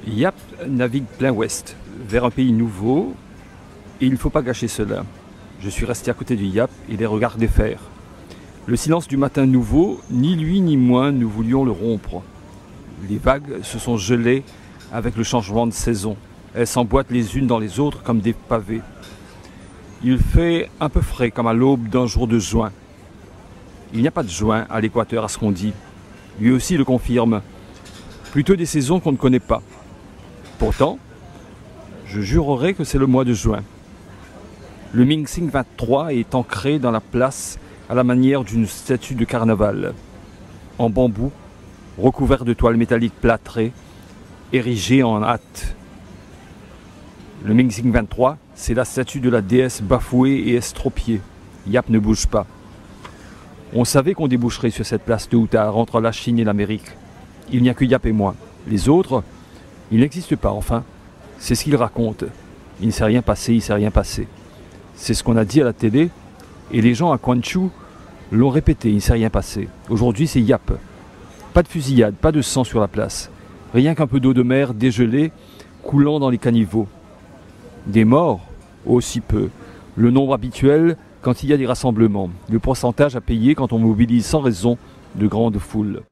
Yap navigue plein ouest, vers un pays nouveau, et il ne faut pas gâcher cela. Je suis resté à côté du Yap et les regardais faire. Le silence du matin nouveau, ni lui ni moi ne voulions le rompre. Les vagues se sont gelées avec le changement de saison. Elles s'emboîtent les unes dans les autres comme des pavés. Il fait un peu frais comme à l'aube d'un jour de juin. Il n'y a pas de juin à l'équateur à ce qu'on dit. Lui aussi le confirme. Plutôt des saisons qu'on ne connaît pas. Pourtant, je jurerais que c'est le mois de juin. Le Mingxing 23 est ancré dans la place à la manière d'une statue de carnaval, en bambou, recouvert de toiles métalliques plâtrées, érigée en hâte. Le Mingxing 23, c'est la statue de la déesse bafouée et estropiée. Yap ne bouge pas. On savait qu'on déboucherait sur cette place tôt ou tard, entre la Chine et l'Amérique. Il n'y a que Yap et moi. Les autres, ils n'existent pas, enfin. C'est ce qu'ils racontent. Il ne s'est rien passé, il ne s'est rien passé. C'est ce qu'on a dit à la télé, et les gens à Quanchu l'ont répété, il ne s'est rien passé. Aujourd'hui, c'est Yap. Pas de fusillade, pas de sang sur la place. Rien qu'un peu d'eau de mer dégelée coulant dans les caniveaux. Des morts, aussi peu. Le nombre habituel quand il y a des rassemblements. Le pourcentage à payer quand on mobilise sans raison de grandes foules.